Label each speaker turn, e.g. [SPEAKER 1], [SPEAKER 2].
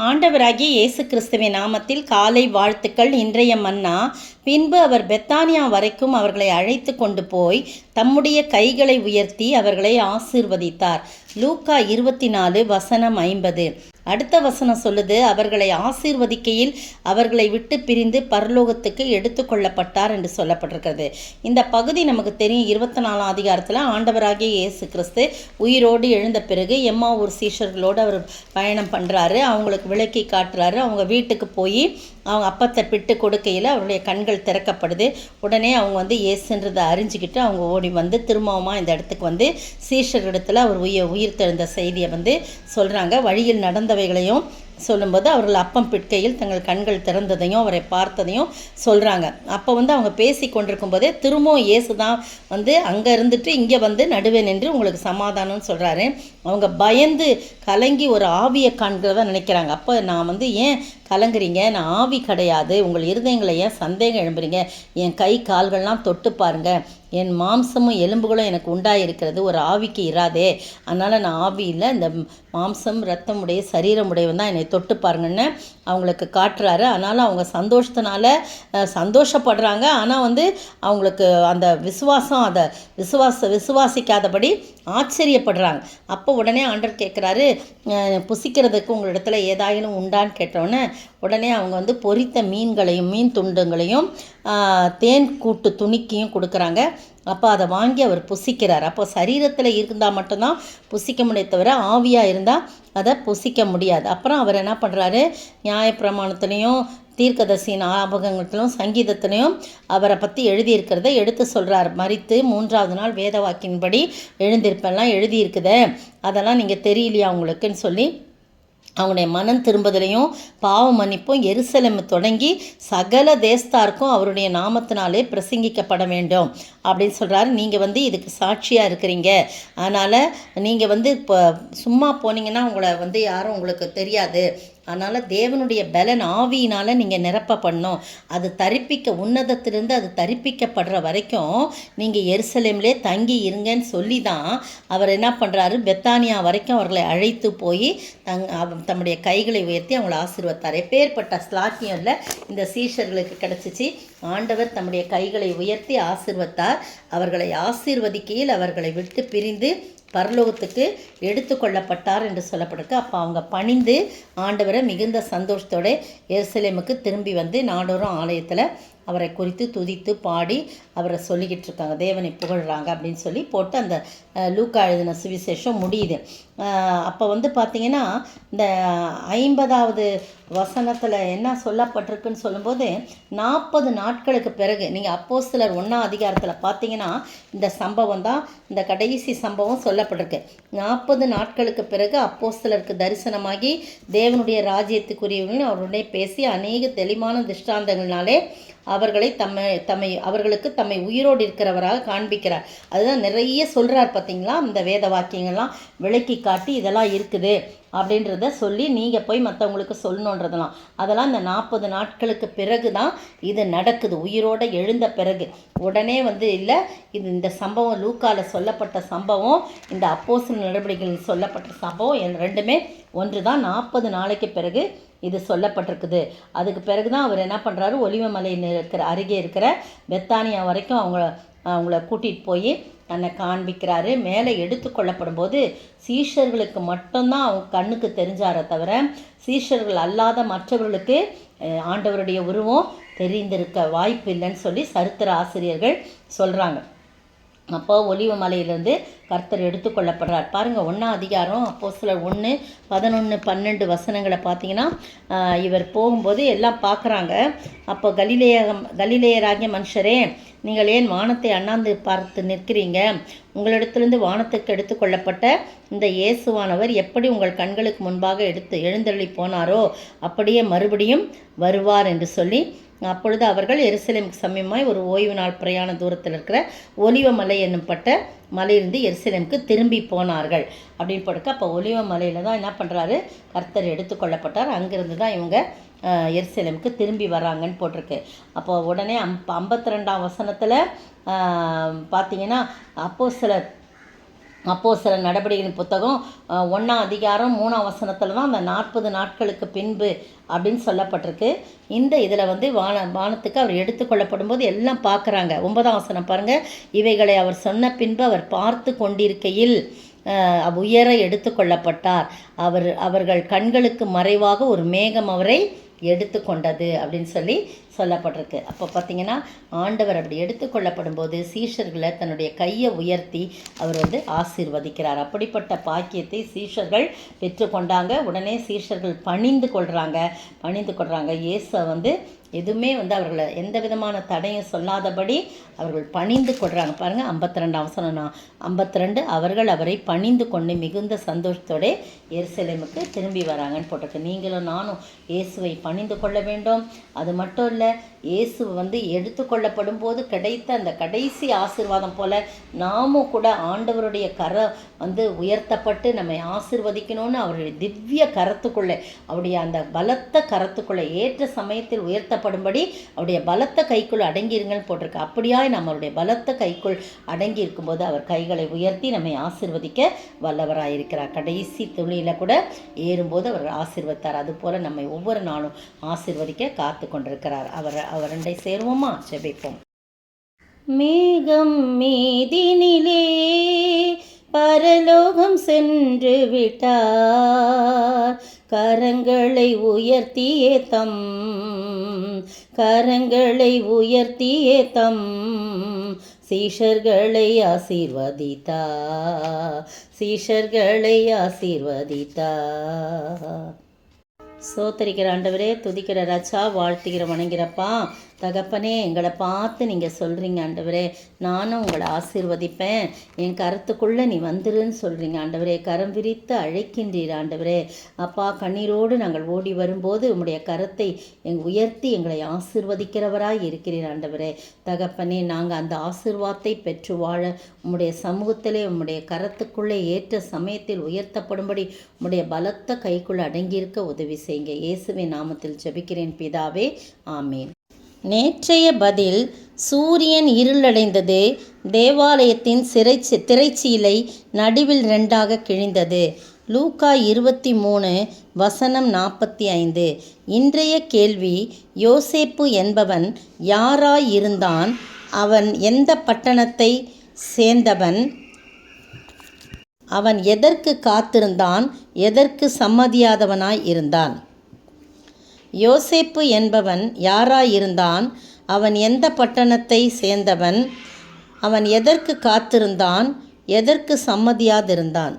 [SPEAKER 1] ஆண்டவராகிய இயேசு கிறிஸ்துவின் நாமத்தில் காலை வாழ்த்துக்கள். இன்றைய மன்னா. பின்பு அவர் பெத்தானியா வரைக்கும் அவர்களை அழைத்து கொண்டு போய் தம்முடைய கைகளை உயர்த்தி அவர்களை ஆசீர்வதித்தார். லூக்கா 24:50. அடுத்த வசனம் சொல்லுது, அவர்களை ஆசீர்வதிக்கையில் அவர்களை விட்டு பிரிந்து பரலோகத்துக்கு எடுத்து கொள்ளப்பட்டார் என்று சொல்லப்பட்டிருக்கிறது. இந்த பகுதி நமக்கு தெரியும். 24ஆம் அதிகாரத்தில் ஆண்டவராகிய இயேசு கிறிஸ்து உயிரோடு எழுந்த பிறகு எம்மாவூர் சீஷர்களோடு அவர் பயணம் பண்ணுறாரு. அவங்களுக்கு விளக்கி காட்டுறாரு. அவங்க வீட்டுக்கு போய் அவங்க அப்பத்தை பிட்டு கொடுக்கையில் அவருடைய கண்கள் திறக்கப்படுது. உடனே அவங்க இயேசுன்றதை அறிஞ்சிக்கிட்டு அவங்க ஓடி திரும்பவுமா இந்த இடத்துக்கு சீஷர்களிடத்தில் அவர் உயிர் தெழுந்த செய்தியை சொல்கிறாங்க. வழியில் நடந்தவைகளையும் சொல்லும்போது அவர்கள் அப்பம் பிட்கையில் தங்கள் கண்கள் திறந்ததையும் அவரை பார்த்ததையும் சொல்கிறாங்க. அப்போ அவங்க பேசி கொண்டிருக்கும் போதே திரும்பவும் இயேசு தான் அங்கே இருந்துட்டு இங்கே நடுவே நின்று உங்களுக்கு சமாதானம்னு சொல்கிறாரு. அவங்க பயந்து கலங்கி ஒரு ஆவியை காண்கிறத நினைக்கிறாங்க. அப்போ நான் ஏன் கலங்குறீங்க? நான் ஆவி கிடையாது. உங்கள் இருதயங்களை ஏன் சந்தேகம் எழும்புறீங்க? என் கை கால்கள்லாம் தொட்டு பாருங்கள். என் மாம்சமும் எலும்புகளும் எனக்கு உண்டாயிருக்கிறது, ஒரு ஆவிக்கு இராதே. அதனால் நான் ஆவி இல்லை, இந்த மாம்சம் ரத்தமுடைய சரீரமுடையவன் தான் என்னை தொட்டு பாருங்கன்னு அவங்களுக்கு காட்டுறாரு. அதனால் அவங்க சந்தோஷத்தினால சந்தோஷப்படுறாங்க. ஆனால் அவங்களுக்கு அந்த விசுவாசம் அதை விசுவாசிக்காதபடி ஆச்சரியப்படுறாங்க. அப்போ உடனே ஆண்டவர் கேட்குறாரு, புசிக்கிறதுக்கு உங்களிடத்துல ஏதாயிலும் உண்டான்னு கேட்டோன்னே உடனே அவங்க பொரித்த மீன்களையும் மீன் துண்டுங்களையும் தேன் கூட்டு துணிக்கையும் கொடுக்குறாங்க. அப்போ அதை வாங்கி அவர் புசிக்கிறார். அப்போ சரீரத்தில் இருந்தால் மட்டும்தான் புசிக்க முடிய தவிர ஆவியாக இருந்தால் அதை புசிக்க முடியாது. அப்புறம் அவர் என்ன பண்ணுறாரு, நியாயப்பிரமாணத்துலேயும் தீர்க்கதரிசியின் ஆபகத்திலும் சங்கீதத்திலையும் அவரை பற்றி எழுதியிருக்கிறத எடுத்து சொல்கிறார். மரித்து 3ஆவது நாள் வேத வாக்கின்படி எழுந்திருப்பெல்லாம் எழுதியிருக்குதே, அதெல்லாம் நீங்கள் தெரியலையா உங்களுக்குன்னு சொல்லி அவங்களுடைய மனம் திரும்புதலையும் பாவ மன்னிப்பும் எருசலேம் தொடங்கி சகல தேசத்தாருக்கும் அவருடைய நாமத்தினாலே பிரசங்கிக்கப்பட வேண்டும் அப்படின்னு சொல்கிறாரு. நீங்கள் இதுக்கு சாட்சியாக இருக்கிறீங்க. அதனால் நீங்கள் இப்போ சும்மா போனீங்கன்னா உங்களை யாரும் உங்களுக்கு தெரியாது. அதனால் தேவனுடைய பலன் ஆவியினால் நீங்கள் நிரப்ப பண்ணணும். அது தரிப்பிக்க உன்னதத்திலிருந்து அது தரிப்பிக்கப்படுற வரைக்கும் நீங்கள் எருசலேம்லே தங்கி இருங்கன்னு சொல்லி தான் அவர் என்ன பண்ணுறாரு, பெத்தானியா வரைக்கும் அவர்களை அழைத்து போய் தம்முடைய கைகளை உயர்த்தி அவங்களை ஆசீர்வதித்தார். எப்பேற்பட்ட ஸ்லாக்கியம் இல்லை இந்த சீஷர்களுக்கு கிடச்சிச்சு. ஆண்டவர் தம்முடைய கைகளை உயர்த்தி ஆசீர்வதித்தார். அவர்களை ஆசீர்வதிக்கையில் அவர்களை விட்டு பிரிந்து பரலோகத்துக்கு எடுத்து கொள்ளப்பட்டார் என்று சொல்லப்படுது. அப்போ அவங்க பணிந்து ஆண்டவரை மிகுந்த சந்தோஷத்தோடு எருசலேமுக்கு திரும்பி நாடோறும் ஆலயத்தில் அவரை குறித்து துதித்து பாடி அவரை சொல்லிக்கிட்டு இருக்காங்க, தேவனை புகழ்கிறாங்க அப்படின்னு சொல்லி போட்டு அந்த லூக்கா எழுதின சுவிசேஷம் முடியுது. அப்போ பார்த்திங்கன்னா இந்த 50வது வசனத்தில் என்ன சொல்லப்பட்டிருக்குன்னு சொல்லும்போது 40 நாட்களுக்கு பிறகு நீங்கள் அப்போஸ்தலர் 1ஆம் அதிகாரத்தில் பார்த்தீங்கன்னா இந்த சம்பவம் தான், இந்த கடைசி சம்பவம் சொல்லப்பட்டிருக்கு. 40 நாட்களுக்கு பிறகு அப்போஸ்தலருக்கு தரிசனமாகி தேவனுடைய ராஜ்யத்துக்குரியவர்கள் அவருடைய பேசி அநேக தெளிவான திஷ்டாந்தங்கள்னாலே அவர்களை அவர்களுக்கு தம்மை உயிரோடு இருக்கிறவராக காண்பிக்கிறார். அதுதான் நிறைய சொல்கிறார் பார்த்தீங்களா. இந்த வேத வாக்கியங்கள்லாம் விளக்கி காட்டி இதெல்லாம் இருக்குது அப்படின்றத சொல்லி நீங்கள் போய் மற்றவங்களுக்கு சொல்லணுன்றதெல்லாம் அதெல்லாம் இந்த 40 நாட்களுக்கு பிறகு தான் இது நடக்குது, உயிரோடு எழுந்த பிறகு. உடனே இல்லை, இது இந்த சம்பவம் லூக்காவில் சொல்லப்பட்ட சம்பவம், இந்த அப்போஸ்தலர் நடவடிக்கைகளில் சொல்லப்பட்ட சம்பவம் ரெண்டுமே ஒன்று தான். 40 நாளைக்கு பிறகு இது சொல்லப்பட்டிருக்குது. அதுக்கு பிறகு தான் அவர் என்ன பண்ணுறாரு, ஒலிவமலையில் அருகே இருக்கிற பெத்தானியா வரைக்கும் அவங்கள கூட்டிகிட்டு போய் தன்னை காண்பிக்கிறாரு. மேலே எடுத்து கொள்ளப்படும் போது சீஷர்களுக்கு மட்டும்தான் அவங்க கண்ணுக்கு தெரிஞ்சார தவிர சீஷர்கள் அல்லாத மற்றவர்களுக்கு ஆண்டவருடைய உருவம் தெரிந்திருக்க வாய்ப்பு இல்லைன்னு சொல்லி சரித்திர ஆசிரியர்கள் சொல்கிறாங்க. அப்போ ஒலிவ மலையிலேருந்து கர்த்தர் எடுத்துக்கொள்ளப்படுறார். பாருங்கள், 1ஆம் அதிகாரம் அப்போஸ்தலர் 1:11-12 வசனங்களை பார்த்தீங்கன்னா இவர் போகும்போது எல்லாம் பார்க்குறாங்க. அப்போ கலிலேயராகிய மனுஷரே, நீங்கள் ஏன் வானத்தை அண்ணாந்து பார்த்து நிற்கிறீங்க? உங்களிடத்திலிருந்து வானத்துக்கு எடுத்துக்கொள்ளப்பட்ட இந்த இயேசுவானவர் எப்படி உங்கள் கண்களுக்கு முன்பாக எழுந்தருளி போனாரோ அப்படியே மறுபடியும் வருவார் என்று சொல்லி, அப்பொழுது அவர்கள் எருசலேமுக்கு சமீபமாய் ஒரு ஓய்வு நாள் பிரயாண தூரத்தில் இருக்கிற ஒலிவ மலை என்னும்பட்ட மலையிலிருந்து எருசலேமுக்கு திரும்பி போனார்கள் அப்படின்னு போட்டுக்க. அப்போ ஒலிவ மலையில் தான் என்ன பண்ணுறாரு, கர்த்தர் எடுத்துக்கொள்ளப்பட்டார். அங்கேருந்து தான் இவங்க எருசலேமுக்கு திரும்பி வராங்கன்னு போட்டிருக்கு. அப்போ உடனே 52ஆம் வசனத்தில் பார்த்தீங்கன்னா அப்போஸ்தலர் அப்போஸ்தலர் நடபடிகளின் புத்தகம் 1ஆம் அதிகாரம் 3ஆம் வசனத்தில் தான் அந்த 40 நாட்களுக்கு பின்பு அப்படின்னு சொல்லப்பட்டிருக்கு. இந்த இதில் வந்து வானத்துக்கு அவர் எடுத்துக்கொள்ளப்படும் போது எல்லாம் பார்க்குறாங்க. 9ஆம் வசனம் பாருங்கள். இவைகளை அவர் சொன்ன பின்பு அவர் பார்த்து கொண்டிருக்கையில் உயர எடுத்துக்கொள்ளப்பட்டார். அவர்கள் கண்களுக்கு மறைவாக ஒரு மேகம் அவரை எடுத்துக்கொண்டது அப்படின்னு சொல்லப்பட்டிருக்கு. அப்போ பார்த்திங்கன்னா ஆண்டவர் அப்படி எடுத்துக்கொள்ளப்படும் போது சீஷர்களை தன்னுடைய கையை உயர்த்தி அவர் வந்து ஆசீர்வதிக்கிறார். அப்படிப்பட்ட பாக்கியத்தை சீஷர்கள் பெற்றுக்கொண்டாங்க. உடனே சீஷர்கள் பணிந்து கொள்கிறாங்க. இயேசு வந்து எதுவுமே வந்து அவர்களை எந்த விதமான தடையும் சொல்லாதபடி அவர்கள் பணிந்து கொள்கிறாங்க. பாருங்கள் 52ஆம் வசனம் 52 அவர்கள் அவரை பணிந்து கொண்டு மிகுந்த சந்தோஷத்தோடு எருசலேமுக்கு திரும்பி வராங்கன்னு போட்டிருக்கு. நீங்களும் நானும் இயேசுவை பணிந்து கொள்ள வேண்டும். அது மட்டும் இல்லை, இயேசு வந்து எடுத்துக்கொள்ளப்படும் போது கிடைத்த அந்த கடைசி ஆசீர்வாதம் போல் நாமும் கூட ஆண்டவருடைய வந்து உயர்த்தப்பட்டு நம்மை ஆசீர்வதிக்கணும்னு அவருடைய திவ்ய கரத்துக்குள்ளே, அவருடைய அந்த பலத்த கரத்துக்குள்ளே ஏற்ற சமயத்தில் உயர்த்தப்படும்படி அவருடைய பலத்த கைக்குள் அடங்கியிருங்கன்னு போட்டிருக்கு. அப்படியாய் நம்மளுடைய பலத்த கைக்குள் அடங்கி இருக்கும்போது அவர் கைகளை உயர்த்தி நம்மை ஆசீர்வதிக்க வல்லவராயிருக்கிறார். கடைசி துளியில் கூட ஏறும்போது அவர் ஆசீர்வதித்தார். அதுபோல் நம்மை ஒவ்வொரு நாளும் ஆசீர்வதிக்க காத்து கொண்டிருக்கிறார். அவரண்டை சேருவோமா? ஜெபிப்போம். மேகம் மீதினிலே பரலோகம் சென்று விட்டார், கரங்களை உயர்த்தியே தம் சீஷர்களை ஆசீர்வதித்தார். சோத்தரிக்கிற ஆண்டவரே, துதிக்கிற ராஜா, வாழ்த்துகிற வணங்கிறப்பா தகப்பனே, எங்களை பார்த்து நீங்கள் சொல்கிறீங்க ஆண்டவரே, நானும் உங்களை ஆசீர்வதிப்பேன், என் கரத்துக்குள்ளே நீ வந்துருன்னு சொல்கிறீங்க ஆண்டவரே. கரம் விரித்து அழைக்கின்றீர் ஆண்டவரே. அப்பா, கண்ணீரோடு நாங்கள் ஓடி வரும்போது உம்முடைய கரத்தை உயர்த்தி எங்களை ஆசீர்வதிக்கிறவராய் இருக்கிறீர் ஆண்டவரே. தகப்பனே, நாங்கள் அந்த ஆசீர்வாதத்தை பெற்று வாழ உம்முடைய சமூகத்திலே உம்முடைய கரத்துக்குள்ளே ஏற்ற சமயத்தில் உயர்த்தப்படும்படி உம்முடைய பலத்த கைக்குள்ளே அடங்கியிருக்க உதவி செய்யுங்க. இயேசுவின் நாமத்தில் ஜெபிக்கிறேன் பிதாவே, ஆமீன். நேற்றைய பதில், சூரியன் இருளடைந்தது, தேவாலயத்தின் திரைச்சீலை நடுவில் 2ஆக கிழிந்தது. லூக்கா 23 வசனம் 45. இன்றைய கேள்வி, யோசேப்பு என்பவன் யாராயிருந்தான்? அவன் எந்த பட்டணத்தை சேர்ந்தவன்? அவன் எதற்கு காத்திருந்தான்? எதற்கு சம்மதியாதவனாய் இருந்தான்? யோசேப்பு என்பவன் யாராயிருந்தான்? அவன் எந்த பட்டணத்தை சேர்ந்தவன்? அவன் எதற்கு காத்திருந்தான்? எதற்கு சம்மதியாதிருந்தான்?